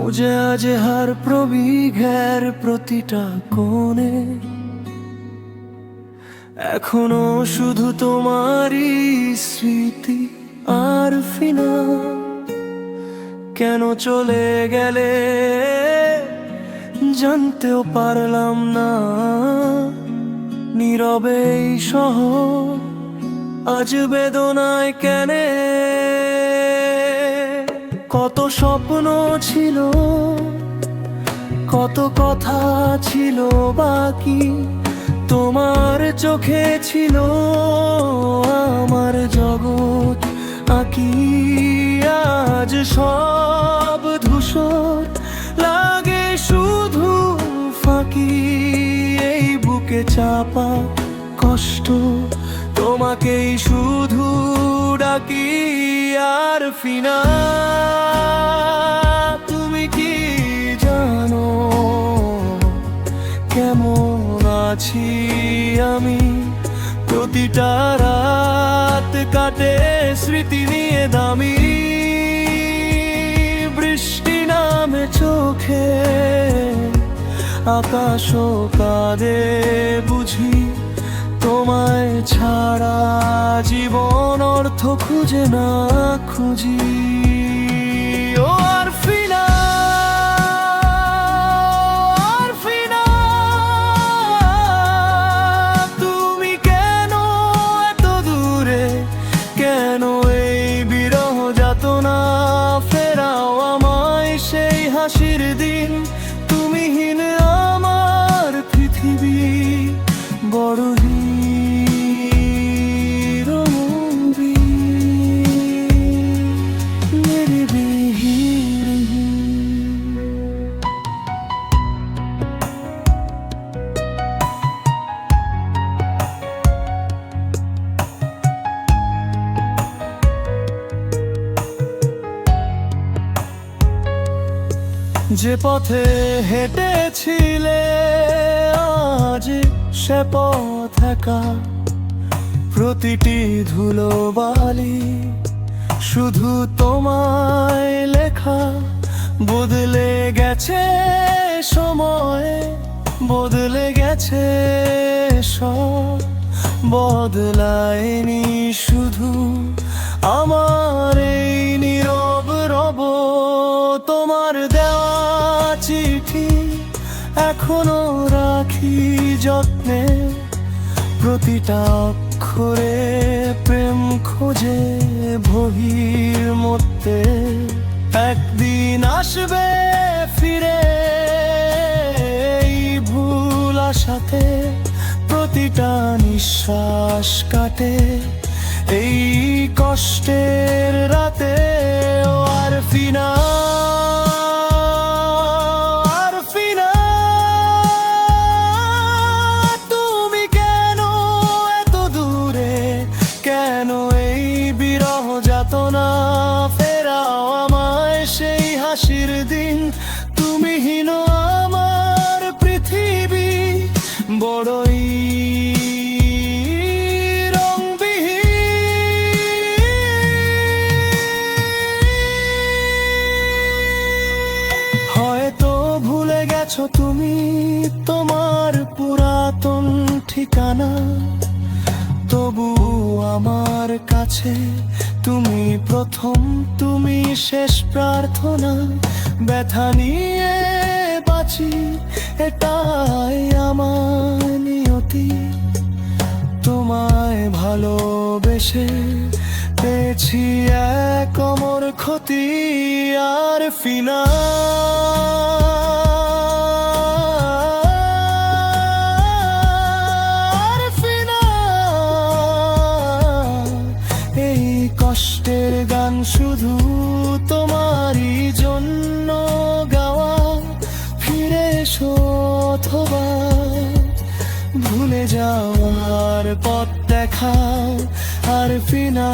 খুঁজে আজ হার প্রবিঘের প্রতিটা কোণে, এখনো শুধু তোমারই স্মৃতি। আর ফিনা কেন চলে গেলে জানতেও পারলাম না, নীরবেই সহ আজ বেদনায় কেনে। কত স্বপ্ন ছিল, কত কথা ছিল বাকি, তোমার চোখে ছিল আমার জগৎ আঁকি। আজ সব ধূসর লাগে, শুধু ফাঁকি। এই বুকে চাপা কষ্ট তোমাকেই শুধু ডাকি। আর ফিনা, তুমি কি জানো কেমন আছি আমি? প্রতিটা রাত কাটে স্মৃতি নিয়ে দামি। বৃষ্টি নামে চোখে, আকাশও কাঁদে বুঝি, তোমায় ছাড়া জীবন অর্থ খুঁজে না খুঁজি। ও আর ফিনা, আর ফিনা, তুমি কেন এত দূরে? কেন এই বিরহ যাতনা? ফেরাও আমায় সেই হাসির দিন, তুমিহীন আমার পৃথিবী বড় যে পথে হেঁটেছিলে আজ সে পথ একা। প্রতিটি ধুলো বালি শুধু তোমায় লেখা। বদলে গেছে সময়, বদলে গেছে সব, বদলায়নি শুধু আমার এই নীরব রব। তোমার দেওয়া চিঠি এখনো রাখি যত্নে, প্রতিটা অক্ষরে প্রেম খোঁজে বহির মধ্যে। একদিন আসবে ফিরে এই ভুল আশাতে, প্রতিটা নিঃশ্বাস কাটে এই কষ্টের রাতে। ও আর ফিনা, আর ফিনা, তুমি কেন এত দূরে? কেন এই বিরহ যাতনা? ফেরাও আমায় সেই হাসির দিন, তুমিহীন আমার পৃথিবী বড়ই তুমি তোমার পুরাতন ঠিকানা। তবু আমার কাছে তুমি প্রথম, তুমি শেষ প্রার্থনা। ব্যথা নিয়ে বাঁচি, এটাই আমার নিয়তি। তোমায় ভালোবেসে পেয়েছি এক অমর ক্ষতি। আর ফিনা, কষ্টের গান শুধু তোমারই জন্য গাওয়া। ফিরে এসো অথবা ভুলে যাওয়ার পথ দেখাও। আর ফিনা।